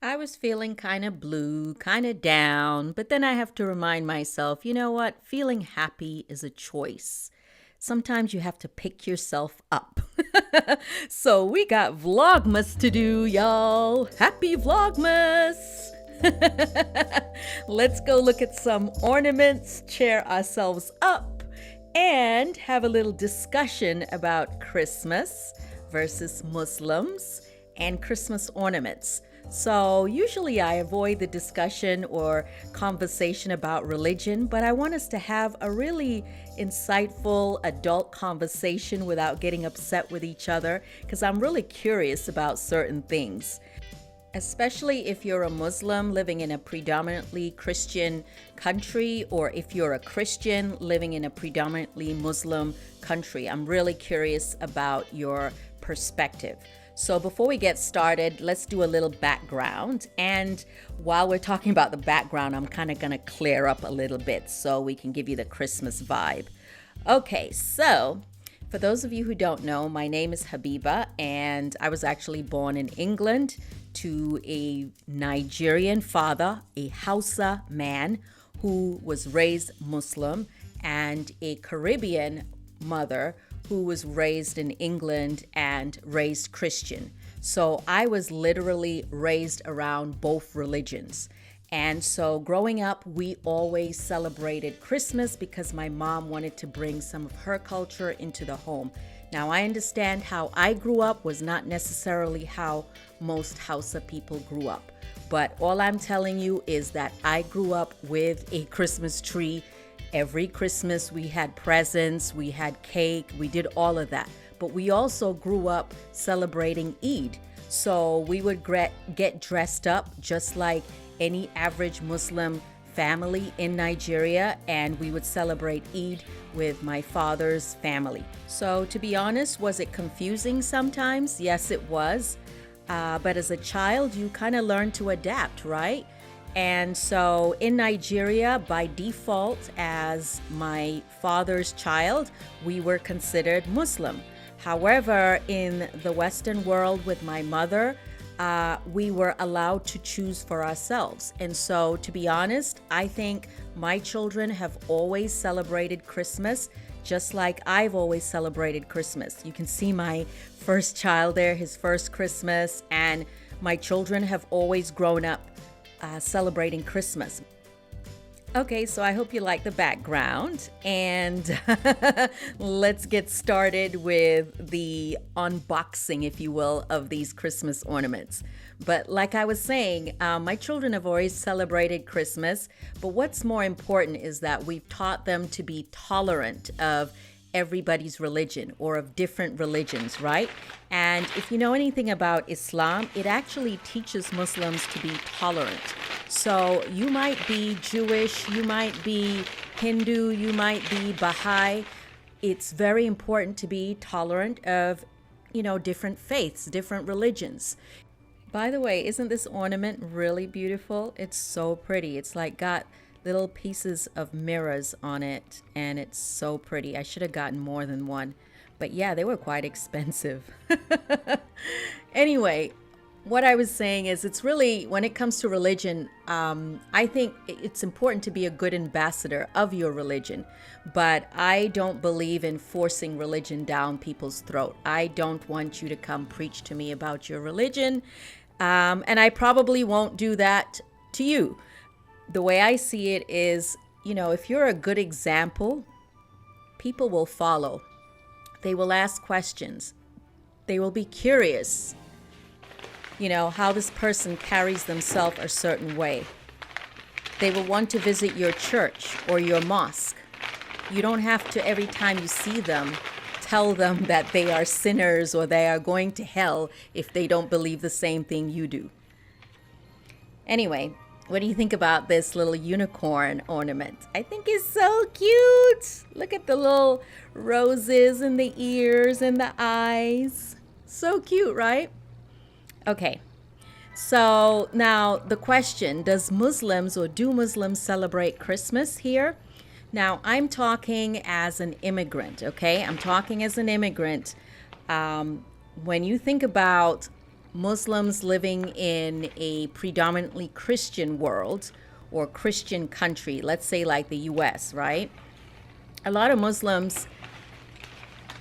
I was feeling kind of blue, kind of down, but then I have to remind myself, you know what? Feeling happy is a choice. Sometimes you have to pick yourself up. So we got vlogmas to do, y'all. Happy vlogmas! Let's go look at some ornaments, cheer ourselves up, and have a little discussion about Christmas versus Muslims and Christmas ornaments. So, usually I avoid the discussion or conversation about religion, but I want us to have a really insightful adult conversation without getting upset with each other because I'm really curious about certain things. Especially if you're a Muslim living in a predominantly Christian country, or if you're a Christian living in a predominantly Muslim country. I'm really curious about your perspective. So before we get started, let's do a little background. And while we're talking about the background, I'm kind of going to clear up a little bit so we can give you the Christmas vibe. Okay, so for those of you who don't know, my name is Habiba, and I was actually born in England to a Nigerian father, a Hausa man who was raised Muslim, and a Caribbean mother who was raised in England and raised Christian. So I was literally raised around both religions. And so growing up, we always celebrated Christmas because my mom wanted to bring some of her culture into the home. Now, I understand how I grew up was not necessarily how most Hausa people grew up. But all I'm telling you is that I grew up with a Christmas tree. Every Christmas we had presents, we had cake, we did all of that. But we also grew up celebrating Eid. So we would get dressed up just like any average Muslim family in Nigeria, and we would celebrate Eid with my father's family. So to be honest, was it confusing sometimes? Yes, it was. But as a child, you kind of learn to adapt, right? And so in Nigeria, by default, as my father's child, we were considered Muslim. However, in the Western world with my mother, we were allowed to choose for ourselves. And so, to be honest, I think my children have always celebrated Christmas just like I've always celebrated Christmas. You can see my first child there, his first Christmas, and my children have always grown up celebrating Christmas. Okay, so I hope you like the background, and let's get started with the unboxing, if you will, of these Christmas ornaments. But like I was saying, my children have always celebrated Christmas, but what's more important is that we've taught them to be tolerant of everybody's religion or of different religions, right? And if you know anything about Islam, it actually teaches Muslims to be tolerant. So you might be Jewish, you might be Hindu, you might be Baha'i. It's very important to be tolerant of, different faiths, different religions. By the way, isn't this ornament really beautiful? It's so pretty. It's like got little pieces of mirrors on it, and it's so pretty. I should have gotten more than one, but yeah, they were quite expensive. Anyway, what I was saying is it's really, when it comes to religion, I think it's important to be a good ambassador of your religion, but I don't believe in forcing religion down people's throat. I don't want you to come preach to me about your religion, and I probably won't do that to you. The way I see it is, if you're a good example, people will follow. They will ask questions. They will be curious, how this person carries themselves a certain way. They will want to visit your church or your mosque. You don't have to, every time you see them, tell them that they are sinners or they are going to hell if they don't believe the same thing you do. Anyway, what do you think about this little unicorn ornament? I think it's so cute. Look at the little roses in the ears and the eyes. So cute, right? Okay, so now the question, do Muslims celebrate Christmas here? Now, I'm talking as an immigrant, okay? I'm talking as an immigrant. When you think about Muslims living in a predominantly Christian world or Christian country, let's say like the US, right? A lot of Muslims,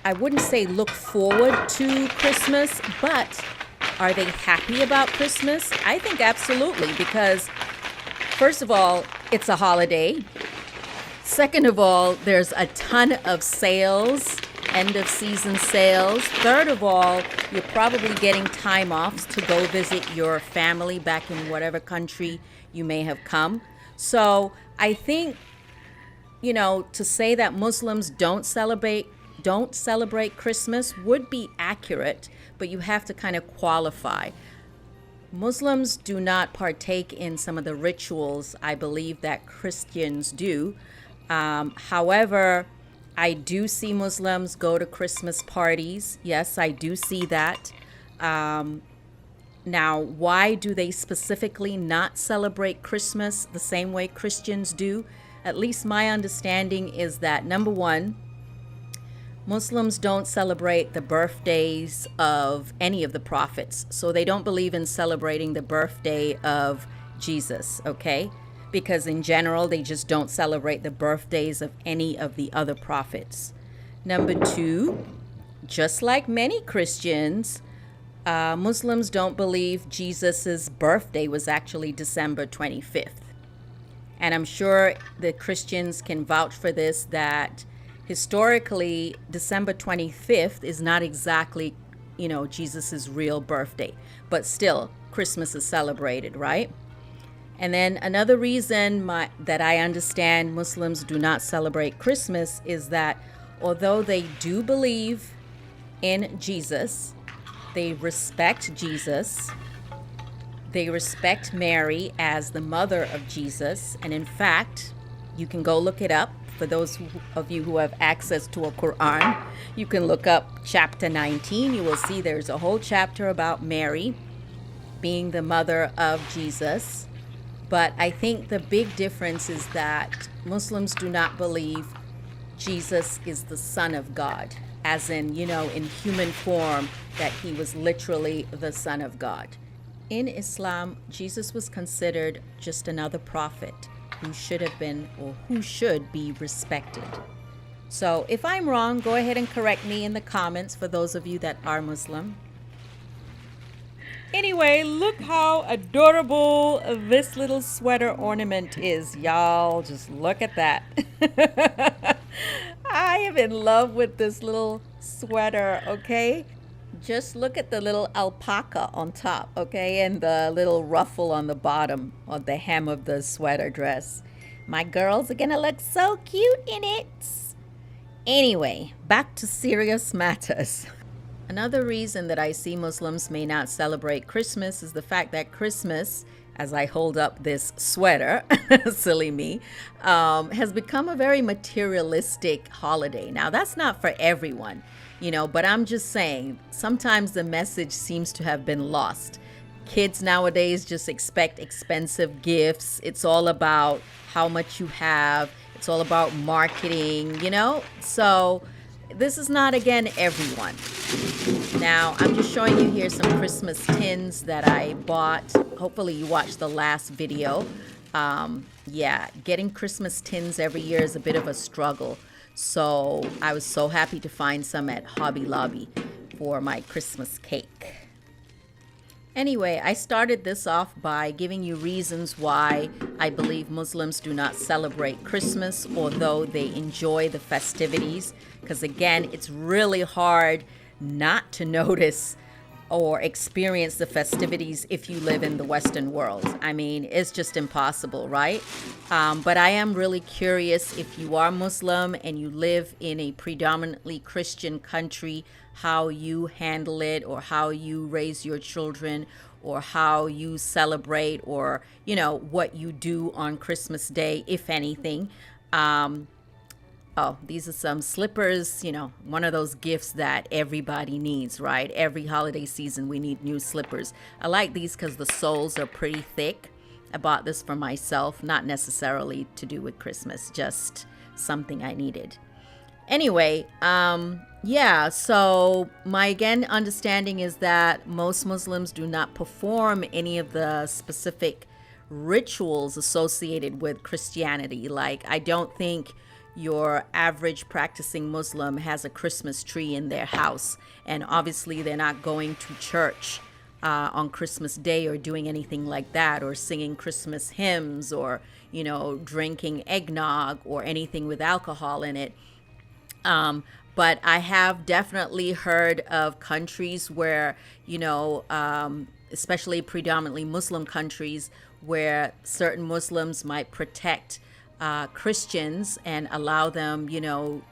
I wouldn't say look forward to Christmas, but are they happy about Christmas? I think absolutely, because first of all, it's a holiday. Second of all, there's a ton of sales, end of season sales. Third of all, you're probably getting time off to go visit your family back in whatever country you may have come. So I think, to say that Muslims don't celebrate Christmas would be accurate, but you have to kind of qualify. Muslims do not partake in some of the rituals I believe that Christians do. However, I do see Muslims go to Christmas parties. Yes, I do see that. Now, why do they specifically not celebrate Christmas the same way Christians do? At least my understanding is that, number one, Muslims don't celebrate the birthdays of any of the prophets. So they don't believe in celebrating the birthday of Jesus, okay? Because in general, they just don't celebrate the birthdays of any of the other prophets. Number two, just like many Christians, Muslims don't believe Jesus's birthday was actually December 25th. And I'm sure the Christians can vouch for this, that historically, December 25th is not exactly, Jesus's real birthday. But still, Christmas is celebrated, right? And then another reason that I understand Muslims do not celebrate Christmas is that although they do believe in Jesus, they respect Jesus, they respect Mary as the mother of Jesus. And in fact, you can go look it up. For those of you who have access to a Quran, you can look up chapter 19. You will see there's a whole chapter about Mary being the mother of Jesus. But I think the big difference is that Muslims do not believe Jesus is the Son of God, as in, in human form, that he was literally the Son of God. In Islam, Jesus was considered just another prophet who should have been, or who should be, respected. So if I'm wrong, go ahead and correct me in the comments for those of you that are Muslim. Anyway, look how adorable this little sweater ornament is, y'all. Just look at that. I am in love with this little sweater, okay? Just look at the little alpaca on top, okay? And the little ruffle on the bottom of the hem of the sweater dress. My girls are gonna look so cute in it. Anyway, back to serious matters. Another reason that I see Muslims may not celebrate Christmas is the fact that Christmas, as I hold up this sweater, silly me, has become a very materialistic holiday. Now, that's not for everyone, but I'm just saying, sometimes the message seems to have been lost. Kids nowadays just expect expensive gifts. It's all about how much you have. It's all about marketing, So this is not, again, everyone. Now, I'm just showing you here some Christmas tins that I bought. Hopefully you watched the last video. Getting Christmas tins every year is a bit of a struggle. So I was so happy to find some at Hobby Lobby for my Christmas cake. Anyway, I started this off by giving you reasons why I believe Muslims do not celebrate Christmas, although they enjoy the festivities. Because again, it's really hard not to notice or experience the festivities if you live in the Western world. I mean, it's just impossible, right? But I am really curious, if you are Muslim and you live in a predominantly Christian country, how you handle it, or how you raise your children, or how you celebrate, or, what you do on Christmas Day, if anything. Oh, these are some slippers, one of those gifts that everybody needs, right? Every holiday season, we need new slippers. I like these because the soles are pretty thick. I bought this for myself, not necessarily to do with Christmas, just something I needed. Anyway, Yeah, so my again understanding is that most Muslims do not perform any of the specific rituals associated with Christianity. Like, I don't think your average practicing Muslim has a Christmas tree in their house, and obviously they're not going to church on Christmas Day or doing anything like that, or singing Christmas hymns, or drinking eggnog or anything with alcohol in it. But I have definitely heard of countries where, especially predominantly Muslim countries, where certain Muslims might protect Christians and allow them,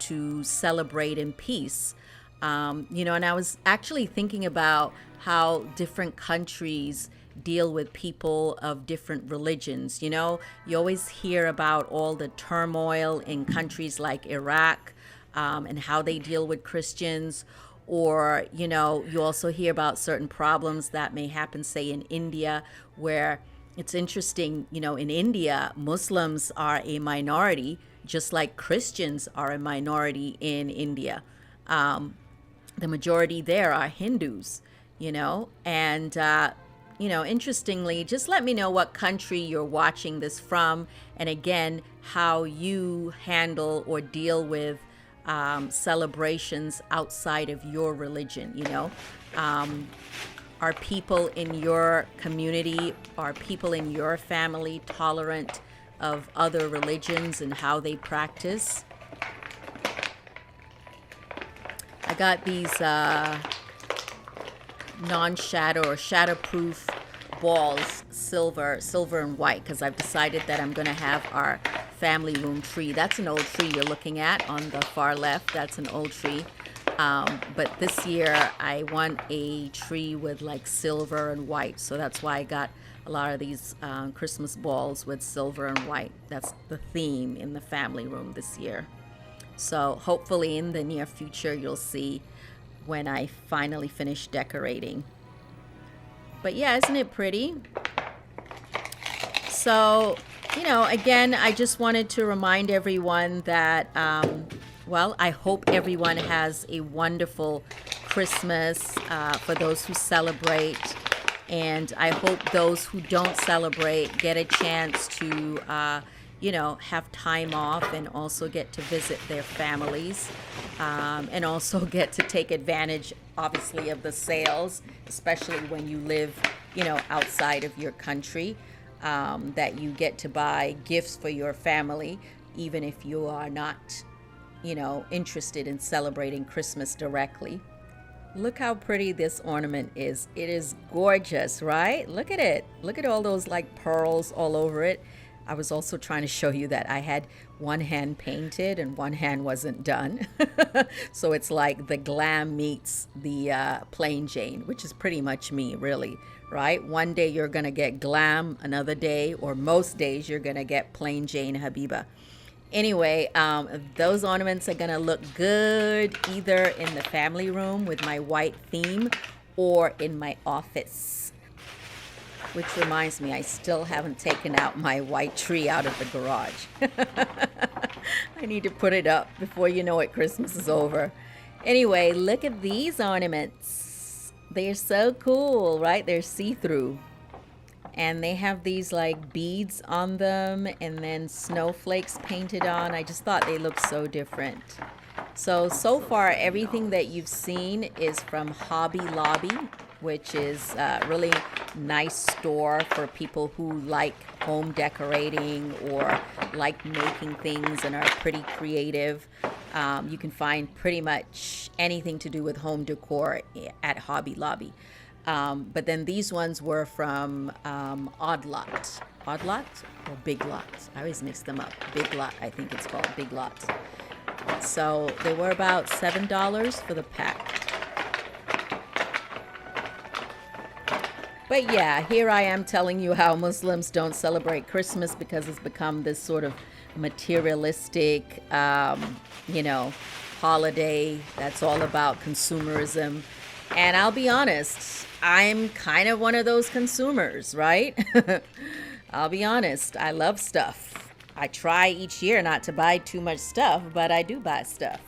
to celebrate in peace. And I was actually thinking about how different countries deal with people of different religions. You always hear about all the turmoil in countries like Iraq, and how they deal with Christians. Or, you also hear about certain problems that may happen, say, in India, where it's interesting, in India, Muslims are a minority, just like Christians are a minority in India. The majority there are Hindus, and interestingly, just let me know what country you're watching this from, and again, how you handle or deal with celebrations outside of your religion. Are people in your community, are people in your family tolerant of other religions and how they practice? I got these non-shadow or shadow-proof balls, silver and white, because I've decided that I'm going to have our family room tree. That's an old tree you're looking at on the far left. That's an old tree. But this year I want a tree with like silver and white. So that's why I got a lot of these Christmas balls with silver and white. That's the theme in the family room this year. So hopefully in the near future you'll see when I finally finish decorating. But yeah, isn't it pretty? So, again, I just wanted to remind everyone that, I hope everyone has a wonderful Christmas for those who celebrate. And I hope those who don't celebrate get a chance to, have time off and also get to visit their families, and also get to take advantage, obviously, of the sales, especially when you live, outside of your country, that you get to buy gifts for your family, even if you are not, interested in celebrating Christmas directly. Look how pretty this ornament is. It is gorgeous, right? Look at it. Look at all those like pearls all over it. I was also trying to show you that I had one hand painted and one hand wasn't done. So it's like the glam meets the plain Jane, which is pretty much me, really, right? One day you're going to get glam, another day, or most days, you're going to get plain Jane Habiba. Anyway, those ornaments are going to look good either in the family room with my white theme or in my office. Which reminds me, I still haven't taken out my white tree out of the garage. I need to put it up before you know it, Christmas is over. Anyway, look at these ornaments. They're so cool, right? They're see-through. And they have these like beads on them and then snowflakes painted on. I just thought they looked so different. So far, everything that you've seen is from Hobby Lobby, which is a really nice store for people who like home decorating or like making things and are pretty creative. You can find pretty much anything to do with home decor at Hobby Lobby. But then these ones were from Odd Lot. Odd Lot or Big Lot? I always mix them up. Big Lot, I think it's called. Big Lot. So they were about $7 for the pack. But yeah, here I am telling you how Muslims don't celebrate Christmas because it's become this sort of materialistic, holiday that's all about consumerism. And I'll be honest, I'm kind of one of those consumers, right? I'll be honest, I love stuff. I try each year not to buy too much stuff, but I do buy stuff.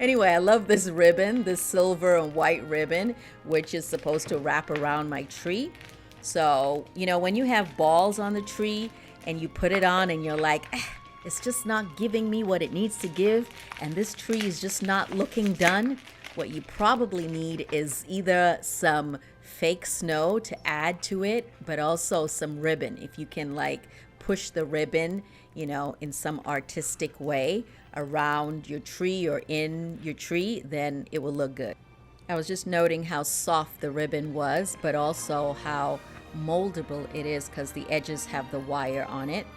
Anyway, I love this ribbon, this silver and white ribbon, which is supposed to wrap around my tree. So, when you have balls on the tree and you put it on and you're like, it's just not giving me what it needs to give, and this tree is just not looking done, what you probably need is either some fake snow to add to it, but also some ribbon. If you can push the ribbon, in some artistic way around your tree or in your tree, then it will look good. I was just noting how soft the ribbon was, but also how moldable it is because the edges have the wire on it.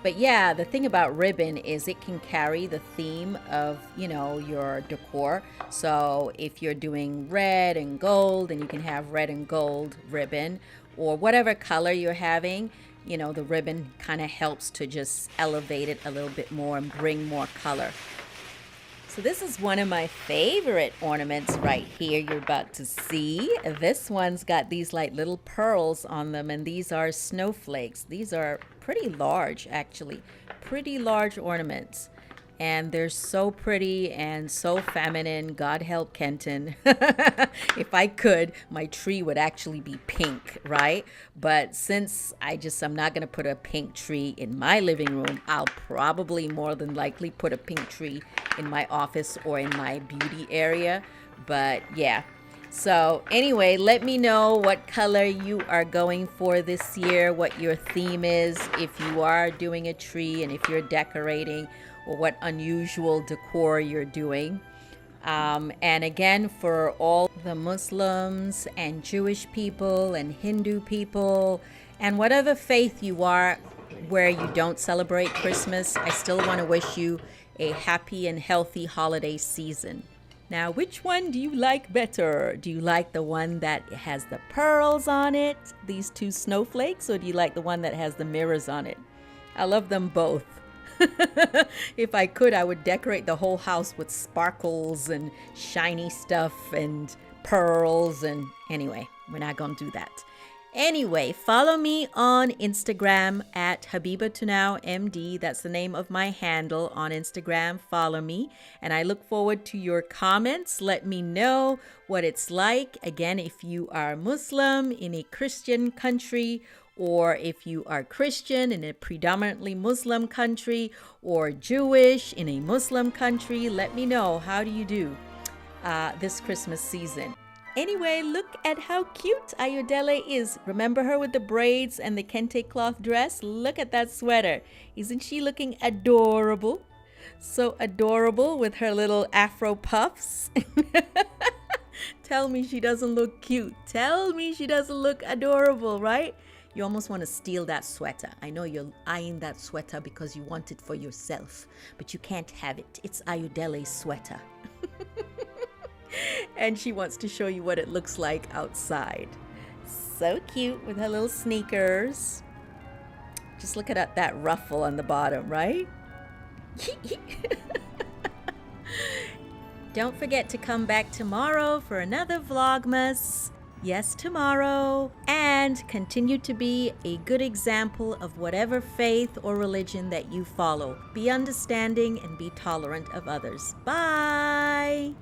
But yeah, the thing about ribbon is it can carry the theme of, your decor. So if you're doing red and gold, then you can have red and gold ribbon, or whatever color you're having, the ribbon kind of helps to just elevate it a little bit more and bring more color. So this is one of my favorite ornaments right here you're about to see. This one's got these little pearls on them, and these are snowflakes. These are pretty large, actually. Pretty large ornaments. And they're so pretty and so feminine. God help Kenton. If I could, my tree would actually be pink, right? But since I'm not going to put a pink tree in my living room, I'll probably more than likely put a pink tree in my office or in my beauty area. But yeah. So anyway, let me know what color you are going for this year, what your theme is, if you are doing a tree and if you're decorating, or what unusual decor you're doing. And again, for all the Muslims and Jewish people and Hindu people and whatever faith you are where you don't celebrate Christmas, I still want to wish you a happy and healthy holiday season. Now, which one do you like better? Do you like the one that has the pearls on it, these two snowflakes, or do you like the one that has the mirrors on it? I love them both. If I could, I would decorate the whole house with sparkles and shiny stuff and pearls. And anyway, we're not going to do that. Anyway, follow me on Instagram at HabibaTunauMD. That's the name of my handle on Instagram. Follow me. And I look forward to your comments. Let me know what it's like. Again, if you are Muslim in a Christian country, or if you are Christian in a predominantly Muslim country, or Jewish in a Muslim country, let me know, how do you do this Christmas season? Anyway, look at how cute Ayodele is. Remember her with the braids and the kente cloth dress? Look at that sweater. Isn't she looking adorable? So adorable with her little afro puffs. Tell me she doesn't look cute. Tell me she doesn't look adorable, right? You almost want to steal that sweater. I know you're eyeing that sweater because you want it for yourself, but you can't have it. It's Ayodele's sweater. And she wants to show you what it looks like outside. So cute with her little sneakers. Just look at that ruffle on the bottom, right? Don't forget to come back tomorrow for another vlogmas. Yes, tomorrow. And continue to be a good example of whatever faith or religion that you follow. Be understanding and be tolerant of others. Bye.